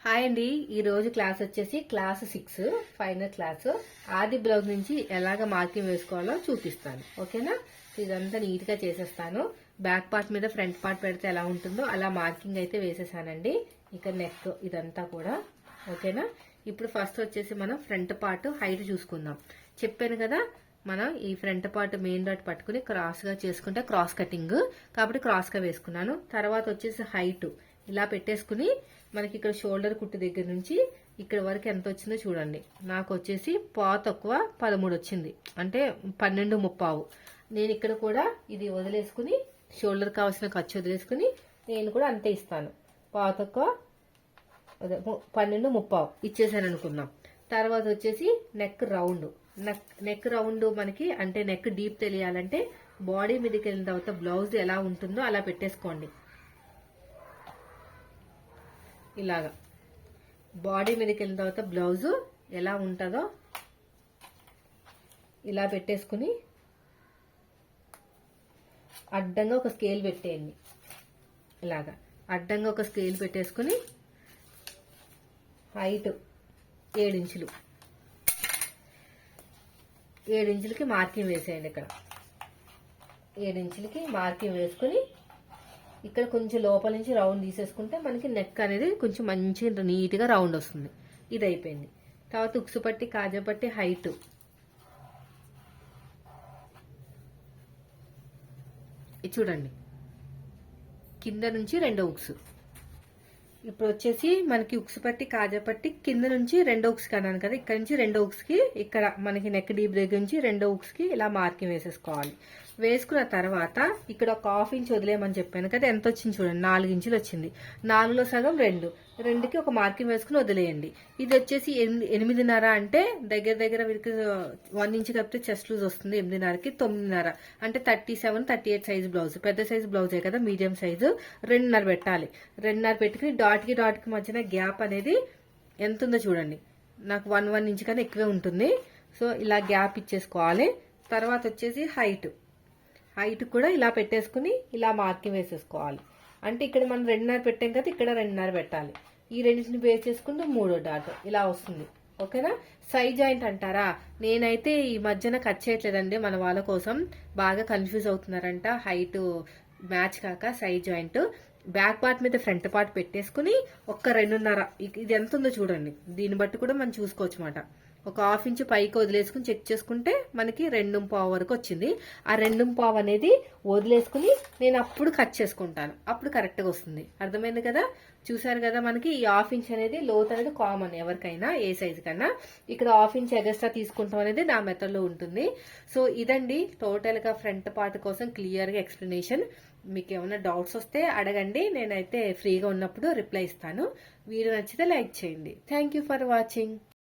Hi అండి. ఈ రోజు క్లాస్ వచ్చేసి క్లాస్ 6 ఫైనల్ క్లాస్. ఆది బ్లౌజ్ నుంచి ఎలాగ మార్కింగ్ వేసుకోవాలో చూపిస్తాను. ఓకేనా? ఇదంతా నీట్ గా చేసేస్తాను. బ్యాక్ పార్ట్ మీద ఫ్రంట్ పార్ట్ పెడితే ఎలా ఉంటుందో అలా మార్కింగ్ అయితే వేసేసానండి. ఇక నెక్ ఇదంతా కూడా ఓకేనా. ఇప్పుడు ఫస్ట్ వచ్చేసి మనం ఫ్రంట్ పార్ట్ హైట్ చూసుకుందాం. చెప్పాను కదా, మనం ఈ ఫ్రంట్ పార్ట్ మెయిన్ డాట్ పట్టుకుని క్రాస్ గా చేసుకుంటే క్రాస్ కటింగ్ కాబట్టి క్రాస్ గా వేసుకున్నాను. తర్వాత వచ్చేసి హైట్ ఇలా పెట్టేసుకుని మనకి ఇక్కడ షోల్డర్ కుట్టు దగ్గర నుంచి ఇక్కడ వరకు ఎంత వచ్చిందో చూడండి. నాకు వచ్చేసి తక్కువ 13 వచ్చింది, అంటే 12:30. నేను ఇక్కడ కూడా ఇది వదిలేసుకుని షోల్డర్ కావాల్సిన ఖర్చు వదిలేసుకుని నేను కూడా అంతే ఇస్తాను. తక్కువ 12:30 ఇచ్చేసాను అనుకుందాం. తర్వాత వచ్చేసి నెక్ రౌండ్. నెక్ రౌండ్ మనకి అంటే నెక్ డీప్ తెలియాలంటే బాడీ మీదకి వెళ్ళిన తర్వాత బ్లౌజ్ ఎలా ఉంటుందో అలా పెట్టేసుకోండి. ఇలాగా బాడీ మీదకి వెళ్ళిన తర్వాత బ్లౌజ్ ఎలా ఉంటుందో ఇలా పెట్టేసుకుని అడ్డంగా ఒక స్కేల్ పెట్టేయండి. ఇలాగా అడ్డంగా ఒక స్కేల్ పెట్టేసుకుని హైట్ 7 ఇంచులు 7 ఇంచులకి మార్కింగ్ వేసేయండి. ఇక్కడ 7 ఇంచులకి మార్కింగ్ వేసుకుని ఇక్కడ కొంచెం లోపల నుంచి రౌండ్ తీసేసుకుంటే మనకి నెక్ అనేది కొంచెం మంచిగా నీట్ గా రౌండ్ వస్తుంది. ఇది అయిపోయింది. తర్వాత ఉక్సు పట్టి కాజా పట్టి హైట్ చూడండి, కింద నుంచి 2 ఉక్సు. ఇప్పుడు వచ్చేసి మనకి ఉక్సు పట్టి కాజా పట్టి కింద నుంచి 2 ఉక్స్ అన్నాను కదా, ఇక్కడ నుంచి 2 ఉక్స్ కి ఇక్కడ మనకి నెక్ డీప్ దగ్గర నుంచి 2 ఉక్స్ కి ఇలా మార్కింగ్ వేసేసుకోవాలి. వేసుకున్న తర్వాత ఇక్కడ ఒక 1/2 ఇంచ్ వదిలేయమని చెప్పాను కదా, ఎంత వచ్చింది చూడండి, 4 ఇంచులు వచ్చింది. 4లో సగం 2కి ఒక మార్కింగ్ వేసుకుని వదిలేయండి. ఇది వచ్చేసి 8.5 అంటే దగ్గర దగ్గర వీరికి 1 ఇంచ్ కలిపితే చెస్ట్ లూజ్ వస్తుంది. 8.5కి 9.5 అంటే 37, 38 సైజ్ బ్లౌజ్. పెద్ద సైజ్ బ్లౌజే కదా, మీడియం సైజు. 2.5 పెట్టాలి. 2.5 పెట్టుకుని డాట్ కి మధ్యన గ్యాప్ అనేది ఎంత ఉందో చూడండి. నాకు 1 ఇంచ్ కన్నా ఎక్కువే ఉంటుంది. సో ఇలా గ్యాప్ ఇచ్చేసుకోవాలి. తర్వాత వచ్చేసి హైట్ కూడా ఇలా పెట్టేసుకుని ఇలా మార్కింగ్ వేసేసుకోవాలి. అంటే ఇక్కడ మనం 2.5 పెట్టాం కదా, ఇక్కడ 2.5 పెట్టాలి. ఈ రెండింటిని బేస్ చేసుకుంటూ 3వ డాట్ ఇలా వస్తుంది. ఓకేనా? సైడ్ జాయింట్ అంటారా, నేనైతే ఈ మధ్యన కట్ చేయట్లేదండి. మన వాళ్ళ కోసం బాగా కన్ఫ్యూజ్ అవుతున్నారంట. హైట్ మ్యాచ్ కాక సైడ్ జాయింట్ బ్యాక్ పార్ట్ మీద ఫ్రంట్ పార్ట్ పెట్టేసుకుని ఒక్క 2.5 ఇది ఎంత ఉందో చూడండి. దీన్ని బట్టి కూడా మనం చూసుకోవచ్చు అన్నమాట. ఒక 1/2 ఇంచ్ పైకి వదిలేసుకుని చెక్ చేసుకుంటే మనకి 2.5 వరకు వచ్చింది. ఆ 2.5 అనేది వదిలేసుకుని నేను అప్పుడు కట్ చేసుకుంటాను. అప్పుడు కరెక్ట్ గా వస్తుంది. అర్థమైంది కదా? చూసారు కదా, మనకి ఈ 1/2 ఇంచ్ అనేది లోత్ అనేది కామన్ ఎవరికైనా, ఏ సైజ్ కన్నా. ఇక్కడ 1/2 ఇంచ్ ఎగస్ట్రా తీసుకుంటాం అనేది నా మెథడ్ లో ఉంటుంది. సో ఇదండి టోటల్ గా ఫ్రంట్ పార్ట్ కోసం క్లియర్ గా ఎక్స్ప్లెనేషన్. మీకు ఏమైనా డౌట్స్ వస్తే అడగండి, నేనైతే ఫ్రీగా ఉన్నప్పుడు రిప్లై ఇస్తాను. వీడియో నచ్చితే లైక్ చేయండి. Thank you for watching.